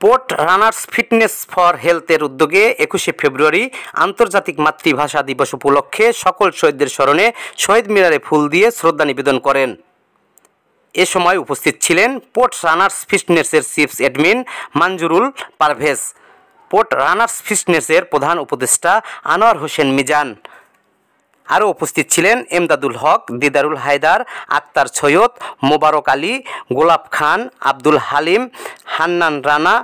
Port runners fitness for হেলথের উদ্যোগে 21শে ফেব্রুয়ারি আন্তর্জাতিক মাতৃভাষা দিবস উপলক্ষে সকল শহীদদের স্মরণে শহীদ মিনারে ফুল দিয়ে শ্রদ্ধা নিবেদন করেন। এ সময় উপস্থিত ছিলেন পোর্ট রানার্স ফিটনেসের chief admin Manjurul Parvez, port runners ফিটনেসের প্রধান উপদেষ্টা আনোয়ার হোসেন মিজান। আরও উপস্থিত ছিলেন এমদাদুল হক, দিদারুল হায়দার, আক্তার সৈয়দ, মোবারক আলী, গোলাপ খান, আব্দুল হালিম, হান্নান রানা,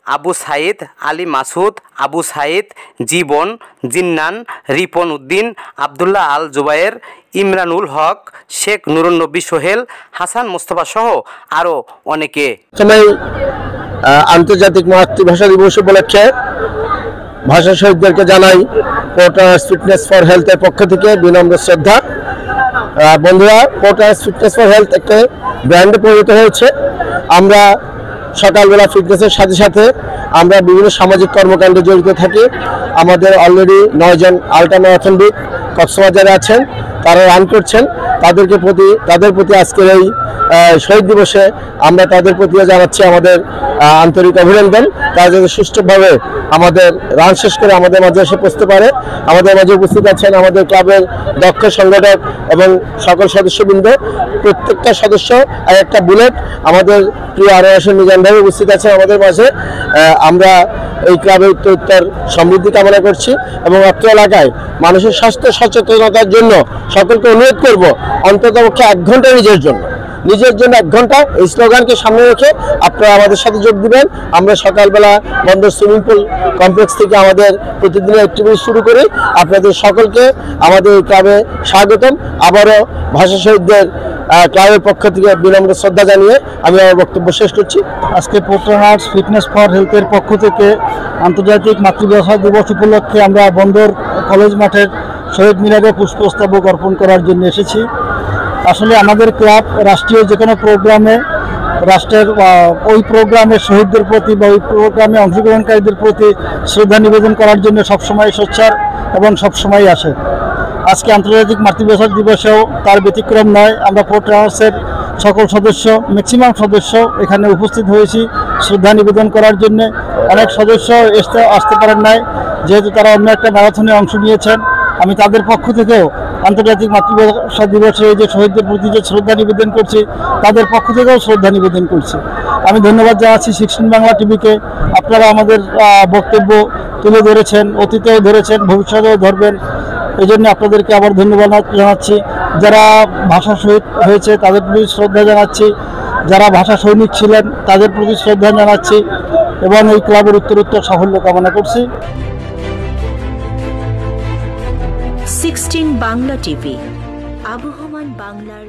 আবু সাইদ, আলী মাসুদ, আবু সাইদ, জীবন, জিন্নান, রিপন উদ্দিন, আবদুল্লাহ আল জুবায়ের, ইমরানুল হক, শেখ নুরুন্নবী সোহেল, হাসান মোস্তফা সহ আরও অনেকে। আন্তর্জাতিক মাতৃভাষা দিবস উপলক্ষে ভাষা শহীদদেরকে জানাই পোর্ট রানার্স ফিটনেস ফর হেলথের পক্ষ থেকে বিনম্র শ্রদ্ধা। বন্ধুরা, port runners fitness for health একটা ব্র্যান্ডে পরিণত হয়েছে। আমরা সকালবেলা ফিটনেসের সাথে সাথে আমরা বিভিন্ন সামাজিক কর্মকাণ্ডে জড়িত থাকি। আমাদের অলরেডি 9 জন আল্ট্রা ম্যারাথনবিদ কক্সবাজারে আছেন, তারা রান করছেন। তাদের প্রতি আজকের এই শহীদ দিবসে আমরা তাদের প্রতিও জানাচ্ছি আমাদের আন্তরিক অভিনন্দন। তারা যাতে সুষ্ঠুভাবে আমাদের রান শেষ করে আমাদের মাঝে এসে পৌঁছতে পারে। আমাদের মাঝে উপস্থিত আছেন আমাদের ক্লাবের দক্ষ সংগঠক এবং সকল সদস্যবৃন্দ। প্রত্যেকটা সদস্য আর একটা বুলেট। আমাদের প্রিয় আনোয়ার হোসেন মিজান ভাই উপস্থিত আছেন আমাদের মাঝে। আমরা এই ক্লাবের উত্তর সমৃদ্ধি কামনা করছি এবং অত্র এলাকায় মানুষের স্বাস্থ্য সচেতনতার জন্য সকলকে অনুরোধ করব অন্ততপক্ষে 1 ঘন্টা নিজের জন্য 1 ঘন্টা এই স্লোগানকে সামনে রেখে আপনারা আমাদের সাথে যোগ দিবেন। আমরা সকালবেলা বন্দর সুইমিং পুল কমপ্লেক্স থেকে আমাদের প্রতিদিনের অ্যাক্টিভিটি শুরু করি। আপনাদের সকলকে আমাদের ক্লাবে স্বাগতম। আবারও ভাষা শহীদদের ক্লাবের পক্ষ থেকে বিনম্র শ্রদ্ধা জানিয়ে আমি আমার বক্তব্য শেষ করছি। আজকে পোর্ট রানার্স ফিটনেস ফর হেলথের পক্ষ থেকে আন্তর্জাতিক মাতৃভাষা দিবস উপলক্ষে আমরা বন্দর কলেজ মাঠের শহীদ মিনারে পুষ্পস্তবক অর্পণ করার জন্য এসেছি। আসলে আমাদের ক্লাব রাষ্ট্রীয় যে কোনো প্রোগ্রামে রাষ্ট্রের ওই প্রোগ্রামে শহীদদের প্রতি বা ওই প্রোগ্রামে অংশগ্রহণকারীদের প্রতি শ্রদ্ধা নিবেদন করার জন্য সবসময় সোচ্চার এবং সবসময় আসে। আজকে আন্তর্জাতিক মাতৃভাষা দিবসেও তার ব্যতিক্রম নয়। আমরা পোর্ট রানার্সের সকল সদস্য, ম্যাক্সিমাম সদস্য এখানে উপস্থিত হয়েছি শ্রদ্ধা নিবেদন করার জন্য। অনেক সদস্য আসতে পারেন নাই, যেহেতু তারা অন্য একটা ম্যারাথনে অংশ নিয়েছেন। আমি তাদের পক্ষ থেকেও আন্তর্জাতিক মাতৃভাষা দিবসে এই যে শহীদদের প্রতি যে শ্রদ্ধা নিবেদন করছি, তাদের পক্ষ থেকেও শ্রদ্ধা নিবেদন করছি। আমি ধন্যবাদ জানাচ্ছি 16 বাংলা টিভিকে। আপনারা আমাদের বক্তব্য তুলে ধরেছেন, অতীতেও ধরেছেন, ভবিষ্যতেও ধরবেন। এই জন্য আপনাদেরকে আবার ধন্যবাদ জানাচ্ছি। যারা ভাষা শহীদ হয়েছে তাদের প্রতি শ্রদ্ধা জানাচ্ছি, যারা ভাষা সৈনিক ছিলেন তাদের প্রতি শ্রদ্ধা জানাচ্ছি এবং এই ক্লাবের উত্তরোত্তর সাফল্য কামনা করছি। 16 বাংলা টিভি, আবহমান বাংলার